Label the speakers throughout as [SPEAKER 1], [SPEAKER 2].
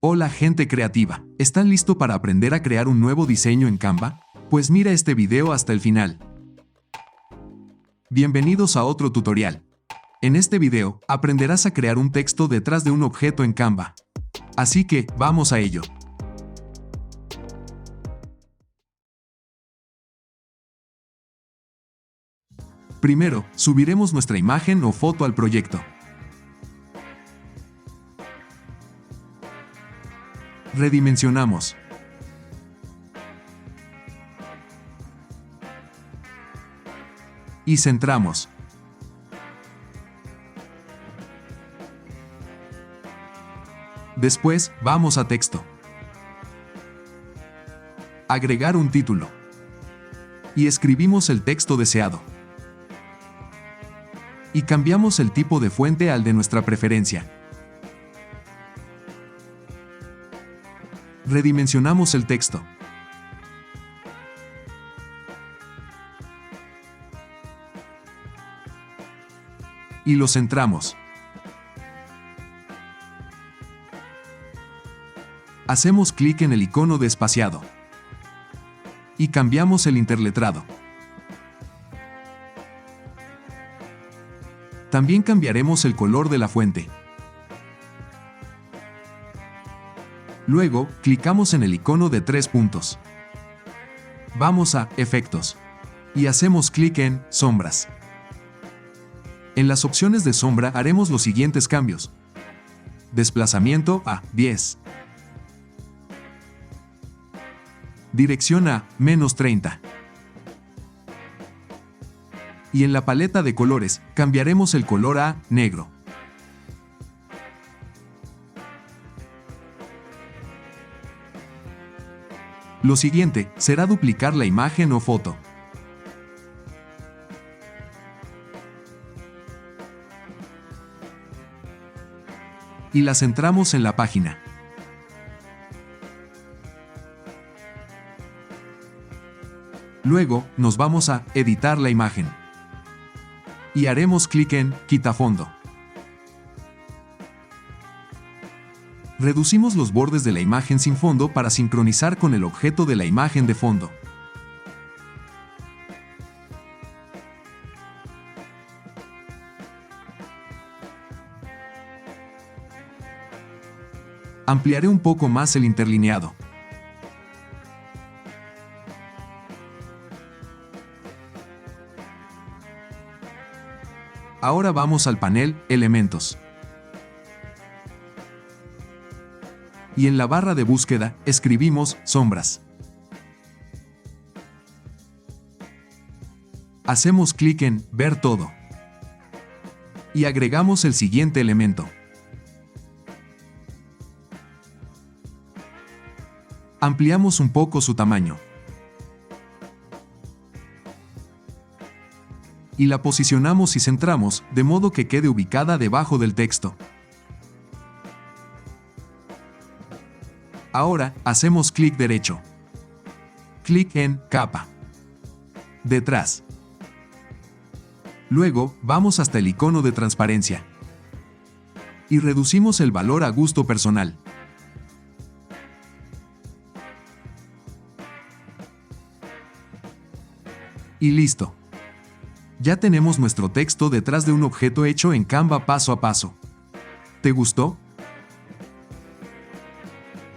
[SPEAKER 1] Hola gente creativa, ¿están listos para aprender a crear un nuevo diseño en Canva? Pues mira este video hasta el final. Bienvenidos a otro tutorial. En este video, aprenderás a crear un texto detrás de un objeto en Canva. Así que, vamos a ello. Primero, subiremos nuestra imagen o foto al proyecto. Redimensionamos. Y centramos. Después, vamos a texto. Agregar un título. Y escribimos el texto deseado. Y cambiamos el tipo de fuente al de nuestra preferencia. Redimensionamos el texto. Y lo centramos. Hacemos clic en el icono de espaciado. Y cambiamos el interletrado. También cambiaremos el color de la fuente. Luego, clicamos en el icono de 3 puntos. Vamos a Efectos. Y hacemos clic en Sombras. En las opciones de sombra haremos los siguientes cambios. Desplazamiento a 10. Dirección a -30. Y en la paleta de colores, cambiaremos el color a negro. Lo siguiente será duplicar la imagen o foto. Y la centramos en la página. Luego, nos vamos a editar la imagen. Y haremos clic en Quitafondo. Reducimos los bordes de la imagen sin fondo para sincronizar con el objeto de la imagen de fondo. Ampliaré un poco más el interlineado. Ahora vamos al panel Elementos. Y en la barra de búsqueda, escribimos Sombras. Hacemos clic en Ver todo. Y agregamos el siguiente elemento. Ampliamos un poco su tamaño. Y la posicionamos y centramos, de modo que quede ubicada debajo del texto. Ahora, hacemos clic derecho. Clic en Capa. Detrás. Luego, vamos hasta el icono de transparencia. Y reducimos el valor a gusto personal. Y listo. Ya tenemos nuestro texto detrás de un objeto hecho en Canva paso a paso. ¿Te gustó?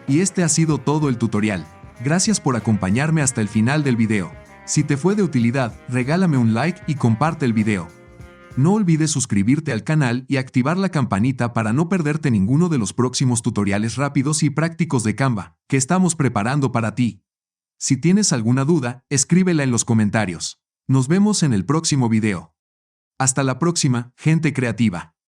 [SPEAKER 1] Y este ha sido todo el tutorial. Gracias por acompañarme hasta el final del video. Si te fue de utilidad, regálame un like y comparte el video. No olvides suscribirte al canal y activar la campanita para no perderte ninguno de los próximos tutoriales rápidos y prácticos de Canva que estamos preparando para ti. Si tienes alguna duda, escríbela en los comentarios. Nos vemos en el próximo video. Hasta la próxima, gente creativa.